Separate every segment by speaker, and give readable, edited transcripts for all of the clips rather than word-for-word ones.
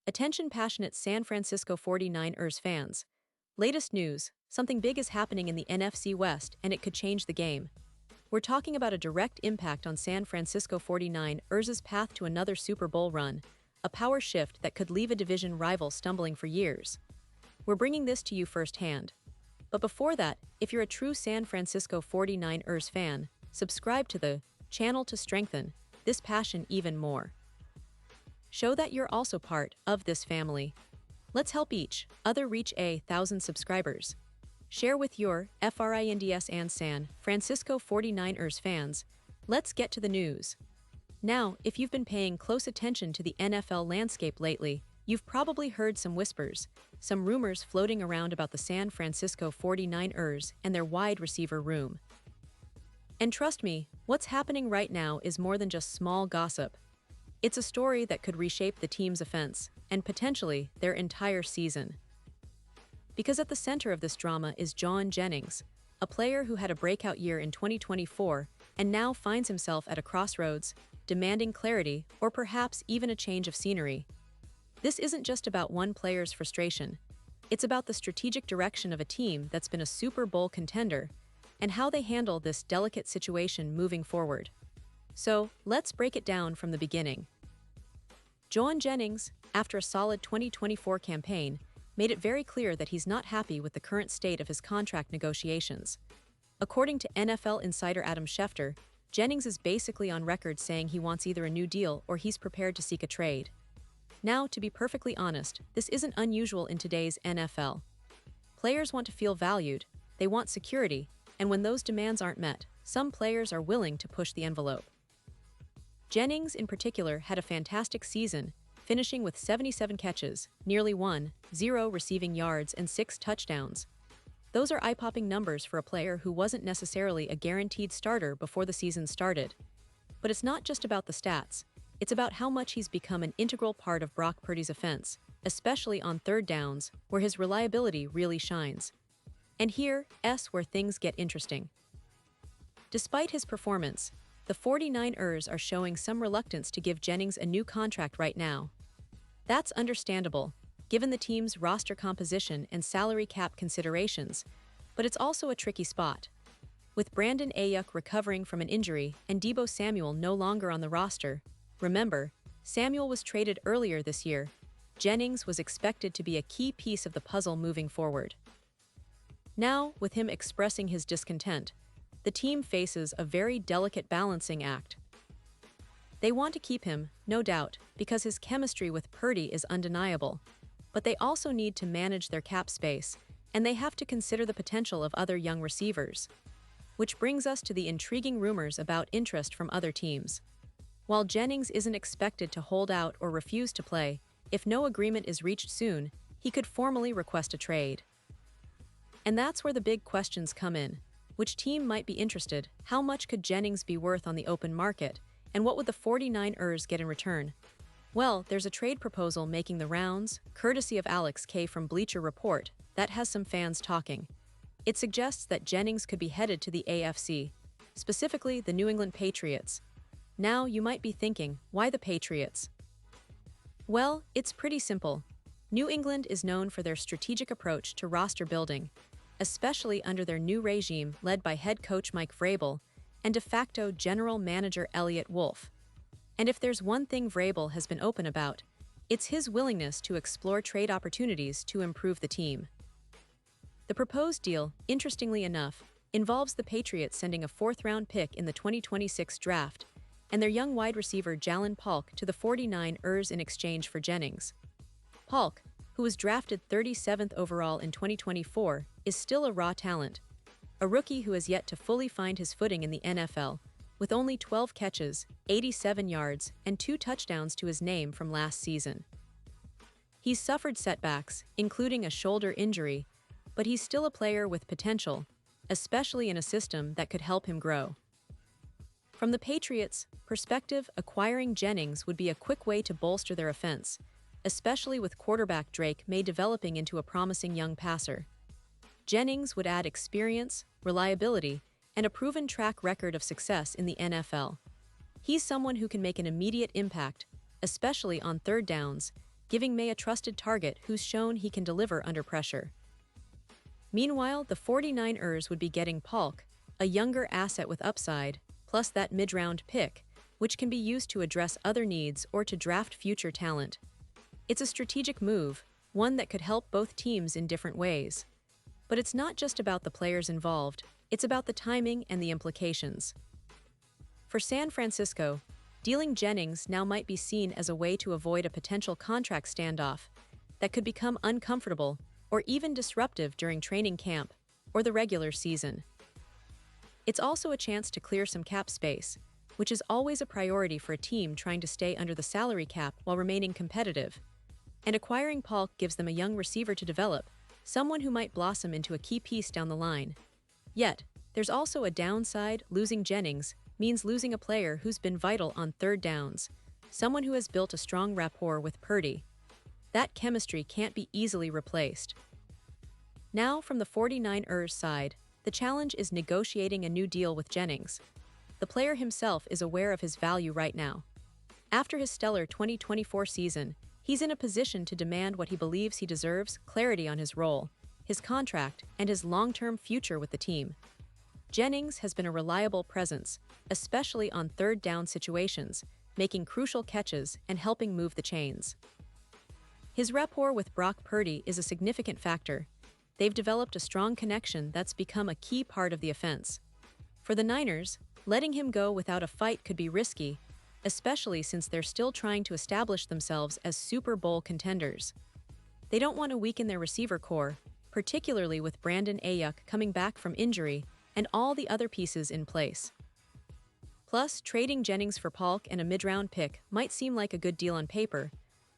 Speaker 1: Attention passionate San Francisco 49ers fans. Latest news, something big is happening in the NFC West and it could change the game. We're talking about a direct impact on San Francisco 49ers' path to another Super Bowl run, a power shift that could leave a division rival stumbling for years. We're bringing this to you firsthand. But before that, if you're a true San Francisco 49ers fan, subscribe to the channel to strengthen this passion even more. Show that you're also part of this family. Let's help each other reach 1,000 subscribers. Share with your FRINDS and San Francisco 49ers fans. Let's get to the news. Now, if you've been paying close attention to the NFL landscape lately, you've probably heard some whispers, some rumors floating around about the San Francisco 49ers and their wide receiver room. And trust me, what's happening right now is more than just small gossip. It's a story that could reshape the team's offense, and potentially their entire season. Because at the center of this drama is Jennings, a player who had a breakout year in 2024 and now finds himself at a crossroads, demanding clarity or perhaps even a change of scenery. This isn't just about one player's frustration. It's about the strategic direction of a team that's been a Super Bowl contender and how they handle this delicate situation moving forward. So, let's break it down from the beginning. Jennings, after a solid 2024 campaign, made it very clear that he's not happy with the current state of his contract negotiations. According to NFL insider Adam Schefter, Jennings is basically on record saying he wants either a new deal or he's prepared to seek a trade. Now, to be perfectly honest, this isn't unusual in today's NFL. Players want to feel valued, they want security, and when those demands aren't met, some players are willing to push the envelope. Jennings, in particular, had a fantastic season, finishing with 77 catches, nearly 1,000 receiving yards, and 6 touchdowns. Those are eye-popping numbers for a player who wasn't necessarily a guaranteed starter before the season started. But it's not just about the stats. It's about how much he's become an integral part of Brock Purdy's offense, especially on third downs, where his reliability really shines. And here's where things get interesting. Despite his performance, the 49ers are showing some reluctance to give Jennings a new contract right now. That's understandable, given the team's roster composition and salary cap considerations, but it's also a tricky spot. With Brandon Ayuk recovering from an injury and Deebo Samuel no longer on the roster, remember, Samuel was traded earlier this year, Jennings was expected to be a key piece of the puzzle moving forward. Now, with him expressing his discontent, the team faces a very delicate balancing act. They want to keep him, no doubt, because his chemistry with Purdy is undeniable, but they also need to manage their cap space, and they have to consider the potential of other young receivers. Which brings us to the intriguing rumors about interest from other teams. While Jennings isn't expected to hold out or refuse to play, if no agreement is reached soon, he could formally request a trade. And that's where the big questions come in. Which team might be interested? How much could Jennings be worth on the open market? And what would the 49ers get in return? Well, there's a trade proposal making the rounds, courtesy of Alex K. from Bleacher Report, that has some fans talking. It suggests that Jennings could be headed to the AFC, specifically the New England Patriots. Now, you might be thinking, why the Patriots? Well, it's pretty simple. New England is known for their strategic approach to roster building, especially under their new regime led by head coach Mike Vrabel and de facto general manager Elliott Wolf. And if there's one thing Vrabel has been open about, it's his willingness to explore trade opportunities to improve the team. The proposed deal, interestingly enough, involves the Patriots sending a fourth-round pick in the 2026 draft and their young wide receiver Jalen Polk to the 49ers in exchange for Jennings. Polk, who was drafted 37th overall in 2024, is still a raw talent, a rookie who has yet to fully find his footing in the NFL, with only 12 catches, 87 yards, and 2 touchdowns to his name from last season. He's suffered setbacks, including a shoulder injury, but he's still a player with potential, especially in a system that could help him grow. From the Patriots' perspective, acquiring Jennings would be a quick way to bolster their offense, especially with quarterback Drake May developing into a promising young passer. Jennings would add experience, reliability, and a proven track record of success in the NFL. He's someone who can make an immediate impact, especially on third downs, giving May a trusted target who's shown he can deliver under pressure. Meanwhile, the 49ers would be getting Polk, a younger asset with upside, plus that mid-round pick, which can be used to address other needs or to draft future talent. It's a strategic move, one that could help both teams in different ways. But it's not just about the players involved, it's about the timing and the implications. For San Francisco, dealing Jennings now might be seen as a way to avoid a potential contract standoff that could become uncomfortable or even disruptive during training camp or the regular season. It's also a chance to clear some cap space, which is always a priority for a team trying to stay under the salary cap while remaining competitive. And acquiring Polk gives them a young receiver to develop, someone who might blossom into a key piece down the line. Yet, there's also a downside. Losing Jennings means losing a player who's been vital on third downs, someone who has built a strong rapport with Purdy. That chemistry can't be easily replaced. Now, from the 49ers side, the challenge is negotiating a new deal with Jennings. The player himself is aware of his value right now. After his stellar 2024 season, he's in a position to demand what he believes he deserves: clarity on his role, his contract, and his long-term future with the team. Jennings has been a reliable presence, especially on third down situations, making crucial catches and helping move the chains. His rapport with Brock Purdy is a significant factor. They've developed a strong connection that's become a key part of the offense. For the Niners, letting him go without a fight could be risky, especially since they're still trying to establish themselves as Super Bowl contenders. They don't want to weaken their receiver core, particularly with Brandon Ayuk coming back from injury and all the other pieces in place. Plus, trading Jennings for Polk and a mid-round pick might seem like a good deal on paper,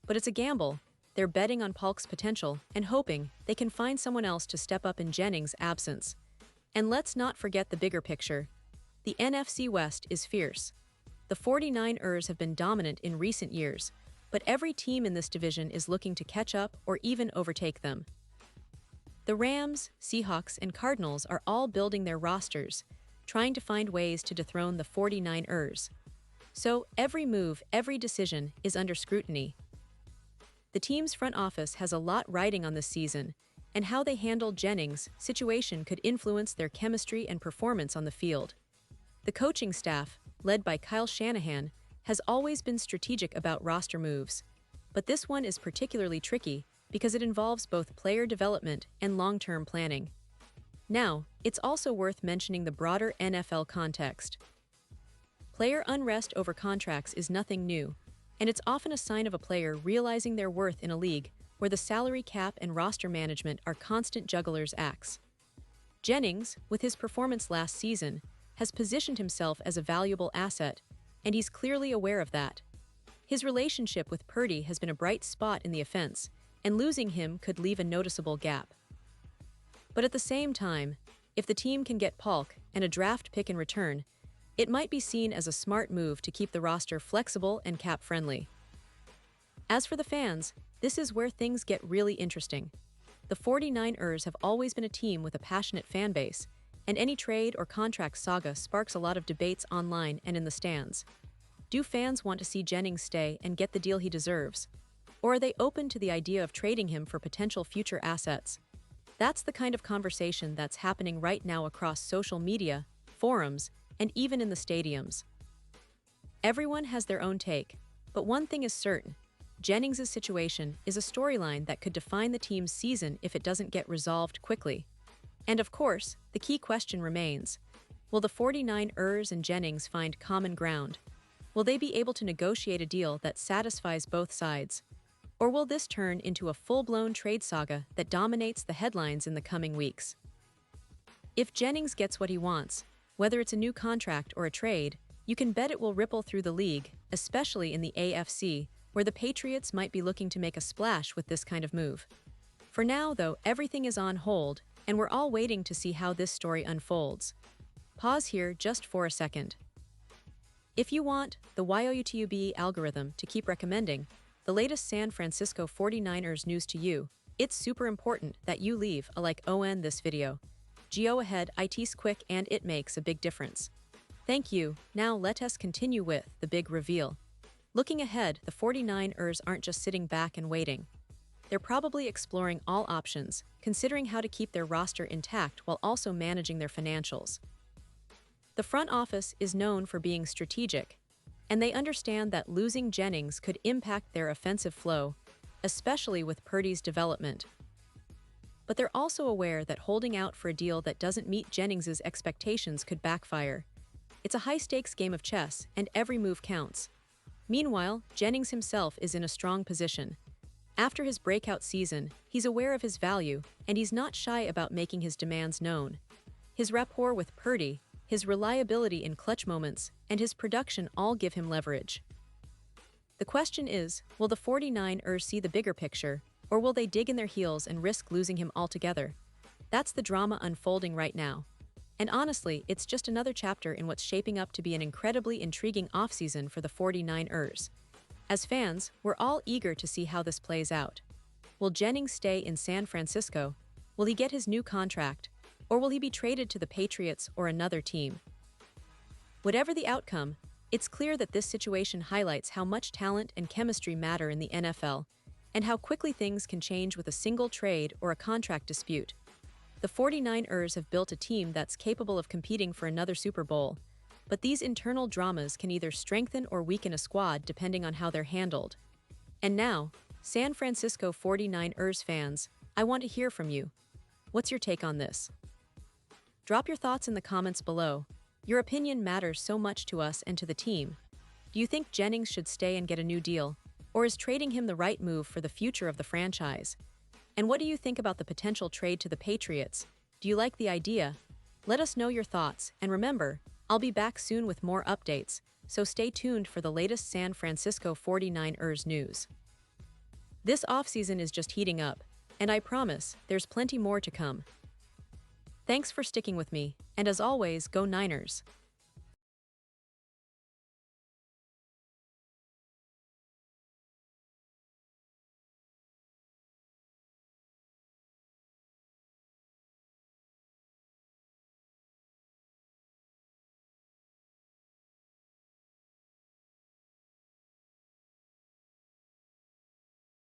Speaker 1: but it's a gamble. They're betting on Polk's potential and hoping they can find someone else to step up in Jennings' absence. And let's not forget the bigger picture. The NFC West is fierce. The 49ers have been dominant in recent years, but every team in this division is looking to catch up or even overtake them. The Rams, Seahawks, and Cardinals are all building their rosters, trying to find ways to dethrone the 49ers. So every move, every decision is under scrutiny. The team's front office has a lot riding on this season, and how they handle Jennings' situation could influence their chemistry and performance on the field. The coaching staff, led by Kyle Shanahan, has always been strategic about roster moves, but this one is particularly tricky because it involves both player development and long-term planning. Now, it's also worth mentioning the broader NFL context. Player unrest over contracts is nothing new, and it's often a sign of a player realizing their worth in a league where the salary cap and roster management are constant jugglers' acts. Jennings, with his performance last season, has positioned himself as a valuable asset, and he's clearly aware of that. His relationship with Purdy has been a bright spot in the offense, and losing him could leave a noticeable gap. But at the same time, if the team can get Polk and a draft pick in return, it might be seen as a smart move to keep the roster flexible and cap-friendly. As for the fans, this is where things get really interesting. The 49ers have always been a team with a passionate fan base, and any trade or contract saga sparks a lot of debates online and in the stands. Do fans want to see Jennings stay and get the deal he deserves? Or are they open to the idea of trading him for potential future assets? That's the kind of conversation that's happening right now across social media, forums, and even in the stadiums. Everyone has their own take, but one thing is certain: Jennings' situation is a storyline that could define the team's season if it doesn't get resolved quickly. And of course, the key question remains: will the 49ers and Jennings find common ground? Will they be able to negotiate a deal that satisfies both sides? Or will this turn into a full-blown trade saga that dominates the headlines in the coming weeks? If Jennings gets what he wants, whether it's a new contract or a trade, you can bet it will ripple through the league, especially in the AFC, where the Patriots might be looking to make a splash with this kind of move. For now, though, everything is on hold, and we're all waiting to see how this story unfolds. Pause here just for a second. If you want the YouTube algorithm to keep recommending the latest San Francisco 49ers news to you, it's super important that you leave a like on this video. Go ahead, it's quick and it makes a big difference. Thank you. Now let us continue with the big reveal. Looking ahead, the 49ers aren't just sitting back and waiting. They're probably exploring all options, considering how to keep their roster intact while also managing their financials. The front office is known for being strategic, and they understand that losing Jennings could impact their offensive flow, especially with Purdy's development. But they're also aware that holding out for a deal that doesn't meet Jennings's expectations could backfire. It's a high-stakes game of chess, and every move counts. Meanwhile, Jennings himself is in a strong position. After his breakout season, he's aware of his value, and he's not shy about making his demands known. His rapport with Purdy, his reliability in clutch moments, and his production all give him leverage. The question is, will the 49ers see the bigger picture, or will they dig in their heels and risk losing him altogether? That's the drama unfolding right now. And honestly, it's just another chapter in what's shaping up to be an incredibly intriguing offseason for the 49ers. As fans, we're all eager to see how this plays out. Will Jennings stay in San Francisco? Will he get his new contract? Or will he be traded to the Patriots or another team? Whatever the outcome, it's clear that this situation highlights how much talent and chemistry matter in the NFL, and how quickly things can change with a single trade or a contract dispute. The 49ers have built a team that's capable of competing for another Super Bowl, but these internal dramas can either strengthen or weaken a squad depending on how they're handled. And now, San Francisco 49ers fans, I want to hear from you. What's your take on this? Drop your thoughts in the comments below. Your opinion matters so much to us and to the team. Do you think Jennings should stay and get a new deal, or is trading him the right move for the future of the franchise? And what do you think about the potential trade to the Patriots? Do you like the idea? Let us know your thoughts, and remember, I'll be back soon with more updates, so stay tuned for the latest San Francisco 49ers news. This offseason is just heating up, and I promise there's plenty more to come. Thanks for sticking with me, and as always, go Niners!